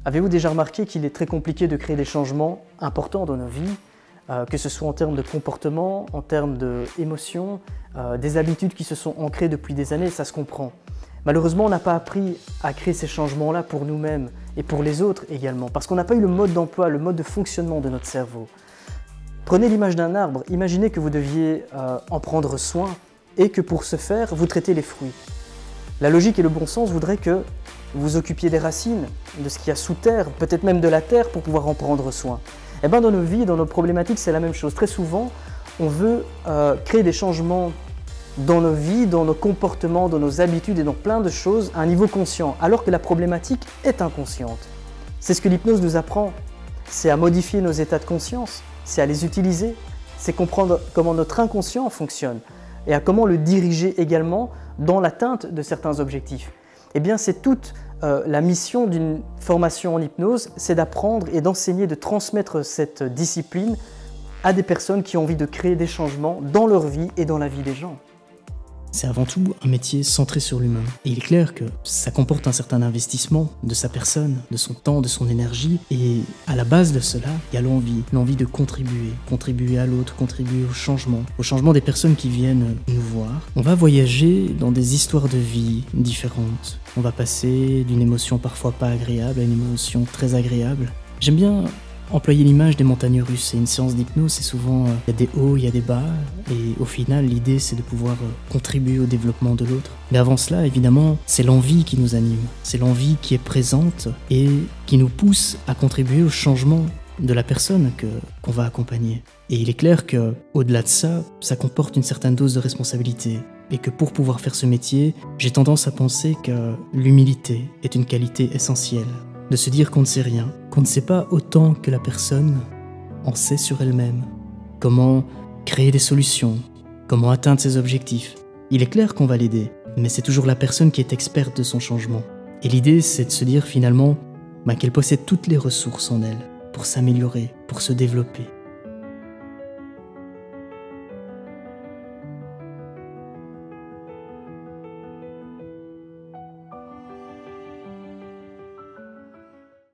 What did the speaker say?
Avez-vous déjà remarqué qu'il est très compliqué de créer des changements importants dans nos vies, que ce soit en termes de comportement, en termes d'émotions, des habitudes qui se sont ancrées depuis des années, ça se comprend. Malheureusement, on n'a pas appris à créer ces changements-là pour nous-mêmes et pour les autres également, parce qu'on n'a pas eu le mode d'emploi, le mode de fonctionnement de notre cerveau. Prenez l'image d'un arbre, imaginez que vous deviez en prendre soin et que pour ce faire, vous traitez les fruits. La logique et le bon sens voudraient que vous vous occupiez des racines, de ce qu'il y a sous terre, peut-être même de la terre pour pouvoir en prendre soin. Et bien dans nos vies, dans nos problématiques, c'est la même chose. Très souvent, on veut créer des changements dans nos vies, dans nos comportements, dans nos habitudes et dans plein de choses à un niveau conscient, alors que la problématique est inconsciente. C'est ce que l'hypnose nous apprend, c'est à modifier nos états de conscience, c'est à les utiliser, c'est comprendre comment notre inconscient fonctionne et à comment le diriger également dans l'atteinte de certains objectifs. Eh bien, c'est toute la mission d'une formation en hypnose, c'est d'apprendre et d'enseigner, de transmettre cette discipline à des personnes qui ont envie de créer des changements dans leur vie et dans la vie des gens. C'est avant tout un métier centré sur l'humain. Et il est clair que ça comporte un certain investissement de sa personne, de son temps, de son énergie. Et à la base de cela, il y a l'envie de contribuer à l'autre, contribuer au changement des personnes qui viennent nous voir. On va voyager dans des histoires de vie différentes. On va passer d'une émotion parfois pas agréable à une émotion très agréable. J'aime bien employer l'image des montagnes russes. C'est une séance d'hypnose, c'est souvent, il y a des hauts, il y a des bas, et au final, l'idée c'est de pouvoir contribuer au développement de l'autre. Mais avant cela, évidemment, c'est l'envie qui nous anime, c'est l'envie qui est présente et qui nous pousse à contribuer au changement de la personne qu'on va accompagner. Et il est clair que, au-delà de ça, ça comporte une certaine dose de responsabilité. Et que pour pouvoir faire ce métier, j'ai tendance à penser que l'humilité est une qualité essentielle. De se dire qu'on ne sait rien, qu'on ne sait pas autant que la personne en sait sur elle-même. Comment créer des solutions, comment atteindre ses objectifs. Il est clair qu'on va l'aider, mais c'est toujours la personne qui est experte de son changement. Et l'idée, c'est de se dire finalement qu'elle possède toutes les ressources en elle pour s'améliorer, pour se développer.